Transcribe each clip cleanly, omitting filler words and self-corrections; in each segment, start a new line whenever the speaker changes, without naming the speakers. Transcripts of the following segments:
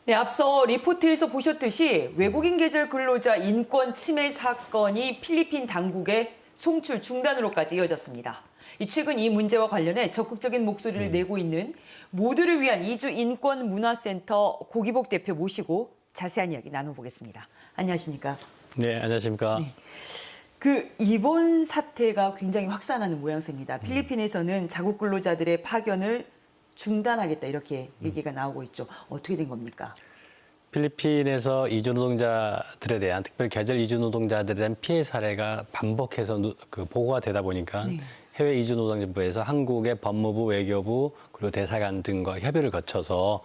네, 앞서 리포트에서 보셨듯이 외국인 계절 근로자 인권 침해 사건이 필리핀 당국의 송출 중단으로까지 이어졌습니다. 최근 이 문제와 관련해 적극적인 목소리를 내고 있는 모두를 위한 이주 인권 문화센터 고기복 대표 모시고 자세한 이야기 나눠보겠습니다. 안녕하십니까?
네, 안녕하십니까?
네. 이번 사태가 굉장히 확산하는 모양새입니다. 필리핀에서는 자국 근로자들의 파견을 중단하겠다 이렇게 얘기가 나오고 있죠. 어떻게 된 겁니까?
필리핀에서 이주 노동자들에 대한 특별히 계절 이주 노동자들에 대한 피해 사례가 반복해서 보고가 되다 보니까
네.
해외 이주 노동부에서 한국의 법무부, 외교부 그리고 대사관 등과 협의를 거쳐서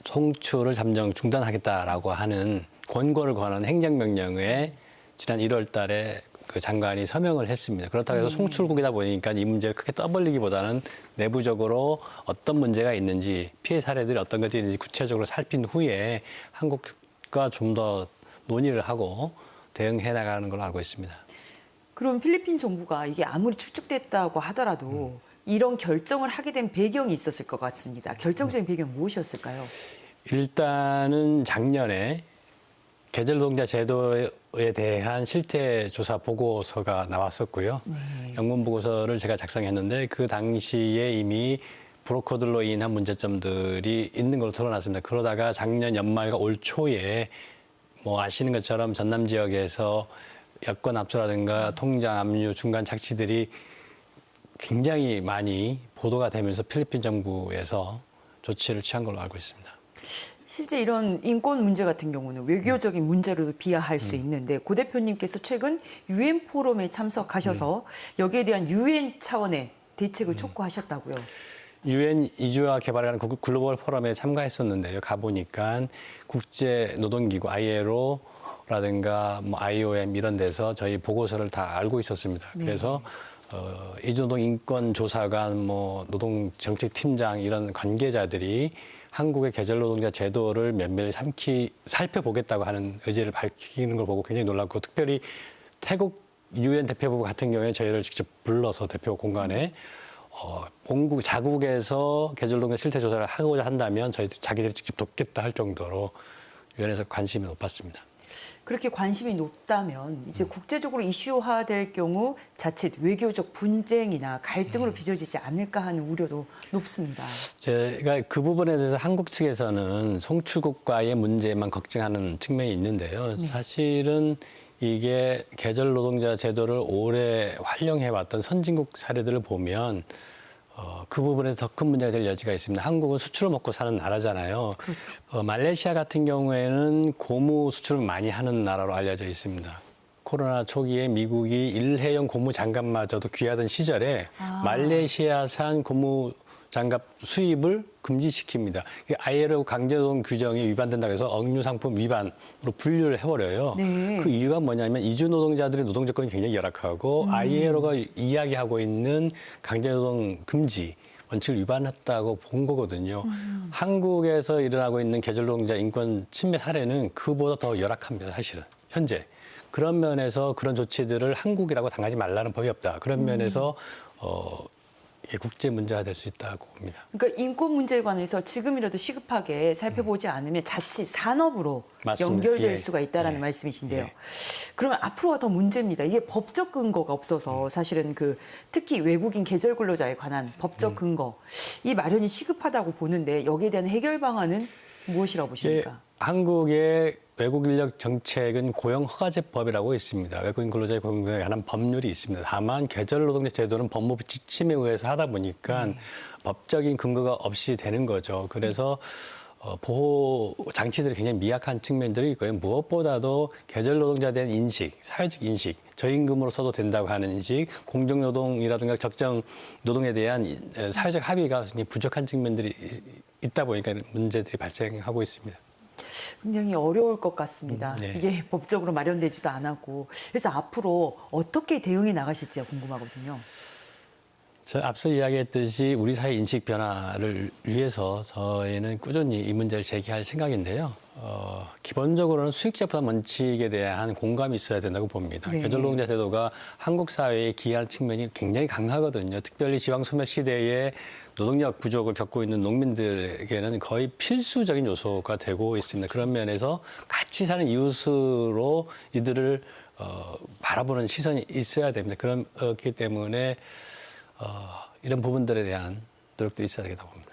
송출을 잠정 중단하겠다라고 하는 권고를 권하는 행정명령에 지난 1월 달에 그 장관이 서명을 했습니다. 그렇다고 해서 송출국이다 보니까 이 문제를 크게 떠벌리기보다는 내부적으로 어떤 문제가 있는지 피해 사례들이 어떤 것들이 있는지 구체적으로 살핀 후에 한국과 좀 더 논의를 하고 대응해 나가는 걸로 알고 있습니다.
그럼 필리핀 정부가 이게 아무리 추측됐다고 하더라도 이런 결정을 하게 된 배경이 있었을 것 같습니다. 결정적인 배경은 무엇이었을까요?
일단은 작년에 계절 노동자 제도에 대한 실태 조사 보고서가 나왔었고요. 영문 보고서를 제가 작성했는데 그 당시에 이미 브로커들로 인한 문제점들이 있는 걸로 드러났습니다. 그러다가 작년 연말과 올 초에 뭐 아시는 것처럼 전남 지역에서 여권 압수라든가 통장 압류 중간 착취들이 굉장히 많이 보도가 되면서 필리핀 정부에서 조치를 취한 걸로 알고 있습니다.
실제 이런 인권 문제 같은 경우는 외교적인 문제로도 비화할 수 있는데 고 대표님께서 최근 유엔 포럼에 참석하셔서 여기에 대한 유엔 차원의 대책을 촉구하셨다고요.
유엔 이주와 개발을 하는 글로벌 포럼에 참가했었는데요. 가보니까 국제노동기구 ILO라든가 뭐 IOM 이런 데서 저희 보고서를 다 알고 있었습니다.
네.
그래서 이주노동 인권조사관, 뭐 노동정책팀장 이런 관계자들이 한국의 계절 노동자 제도를 면밀히 살펴보겠다고 하는 의지를 밝히는 걸 보고 굉장히 놀랐고, 특별히 태국 유엔 대표부 같은 경우에 저희를 직접 불러서 대표 공간에 본국 자국에서 계절 노동자 실태 조사를 하고자 한다면 자기들이 직접 돕겠다 할 정도로 유엔에서 관심이 높았습니다.
그렇게 관심이 높다면 이제 국제적으로 이슈화될 경우 자칫 외교적 분쟁이나 갈등으로 빚어지지 않을까 하는 우려도 높습니다.
제가 그 부분에 대해서 한국 측에서는 송출국과의 문제만 걱정하는 측면이 있는데요. 사실은 이게 계절 노동자 제도를 오래 활용해왔던 선진국 사례들을 보면 그 부분에 더 큰 문제가 될 여지가 있습니다. 한국은 수출을 먹고 사는 나라잖아요. 그렇죠. 말레이시아 같은 경우에는 고무 수출을 많이 하는 나라로 알려져 있습니다. 코로나 초기에 미국이 일회용 고무 장갑마저도 귀하던 시절에 말레이시아산 고무 장갑 수입을 금지시킵니다. ILO 강제노동 규정이 위반된다고 해서 억류상품 위반으로 분류를 해버려요.
네.
그 이유가 뭐냐면 이주 노동자들의 노동 조건이 굉장히 열악하고 ILO가 이야기하고 있는 강제노동 금지 원칙을 위반했다고 본 거거든요. 한국에서 일어나고 있는 계절 노동자 인권 침해 사례는 그보다 더 열악합니다. 사실은 현재. 그런 면에서 그런 조치들을 한국이라고 당하지 말라는 법이 없다. 그런 면에서 국제 문제가 될 수 있다고 봅니다.
그러니까 인권 문제에 관해서 지금이라도 시급하게 살펴보지 않으면 자칫 산업으로
맞습니다.
연결될
예.
수가 있다라는
예.
말씀이신데요.
예.
그러면 앞으로가 더 문제입니다. 이게 법적 근거가 없어서 사실은 특히 외국인 계절 근로자에 관한 법적 근거 이 마련이 시급하다고 보는데 여기에 대한 해결 방안은 무엇이라고 보십니까?
한국의 외국 인력 정책은 고용 허가제법이라고 있습니다. 외국인 근로자의 고용에 관한 법률이 있습니다. 다만 계절 노동자 제도는 법무부 지침에 의해서 하다 보니까 법적인 근거가 없이 되는 거죠. 그래서 보호 장치들이 굉장히 미약한 측면들이 있고요. 무엇보다도 계절 노동자에 대한 인식, 사회적 인식, 저임금으로 써도 된다고 하는 인식, 공정노동이라든가 적정 노동에 대한 사회적 합의가 굉장히 부족한 측면들이 있다 보니까 문제들이 발생하고 있습니다.
굉장히 어려울 것 같습니다.
네.
이게 법적으로 마련되지도 않았고. 그래서 앞으로 어떻게 대응해 나가실지가 궁금하거든요.
저 앞서 이야기했듯이 우리 사회 인식 변화를 위해서 저희는 꾸준히 이 문제를 제기할 생각인데요. 기본적으로는 수익자 부담 원칙에 대한 공감이 있어야 된다고 봅니다.
네.
계절노동자 제도가 한국 사회에 기여하는 측면이 굉장히 강하거든요. 특별히 지방 소멸 시대에 노동력 부족을 겪고 있는 농민들에게는 거의 필수적인 요소가 되고 있습니다. 그런 면에서 같이 사는 이웃으로 이들을 바라보는 시선이 있어야 됩니다. 그렇기 때문에 이런 부분들에 대한 노력도 있어야 되겠다고 봅니다.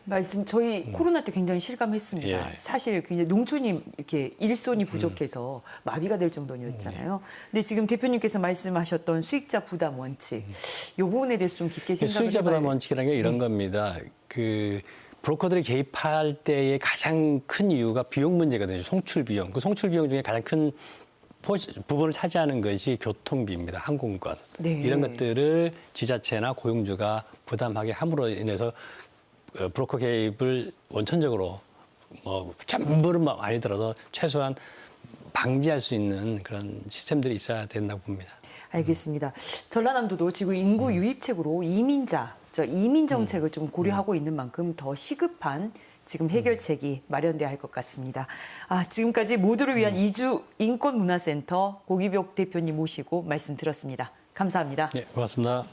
말씀 저희 코로나 때 굉장히 실감했습니다.
예.
사실 굉장히 농촌이 이렇게 일손이 부족해서 마비가 될 정도였잖아요. 근데 지금 대표님께서 말씀하셨던 수익자 부담 원칙, 이 부분에 대해서 좀 깊게 생각을
수익자
해봐야
부담 원칙이라는 게 이런 겁니다. 그 브로커들이 개입할 때의 가장 큰 이유가 비용 문제거든요. 송출 비용. 그 송출 비용 중에 가장 큰 부분을 차지하는 것이 교통비입니다. 항공권.
네.
이런 것들을 지자체나 고용주가 부담하게 함으로 인해서 브로커 개입을 원천적으로 뭐 전부는 아니더라도 최소한 방지할 수 있는 그런 시스템들이 있어야 된다고 봅니다.
알겠습니다. 전라남도도 지금 인구 유입책으로 이민 정책을 좀 고려하고 있는 만큼 더 시급한 지금 해결책이 마련돼야 할 것 같습니다. 지금까지 모두를 위한 이주 인권문화센터 고기벽 대표님 모시고 말씀 들었습니다. 감사합니다.
네, 고맙습니다.